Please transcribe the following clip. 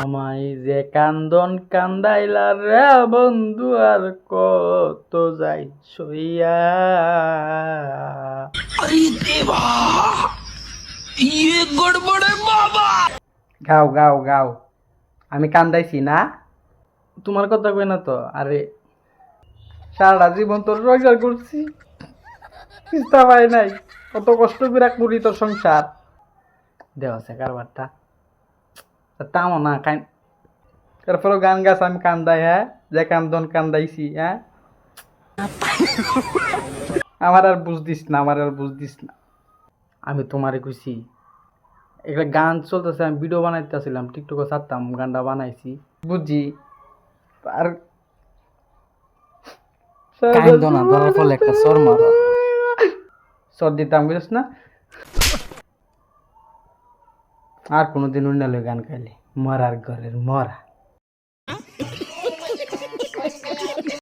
আমায় যে কান্দন কান্দাইলা রে বন্ধু আর কত যাই সইয়া। গাও গাও গাও, আমি কান্দাইছি না? তোমার কথা কই না তো। আরে সারাটা জীবন তোর রোজগার করছি, তিস্তা পাই নাই, কত কষ্ট করে করি তোর সংসার। দেওয়া আছে কারবারটা তামো না কাই। তারপরে গান গাছ আমি কান্দাই, হ্যাঁ, যে কান্দন কান্দাইছি, হ্যাঁ। আমার আর বুঝ দিস না, আমার আর বুঝ দিস না। আমি তোমারে কইছি একটা গান চলতেছে, আমি ভিডিও বানাইতেছিলাম, টিকটকে ছাড়তাম, গানটা বানাইছি, বুঝছি। আর কাইন্দো না, ধরার ফলে একটা সর মারো, সর দিতাম, বুঝিস না। আর কোনোদিন অন্য গান গাইলে মরার ঘরের মরা।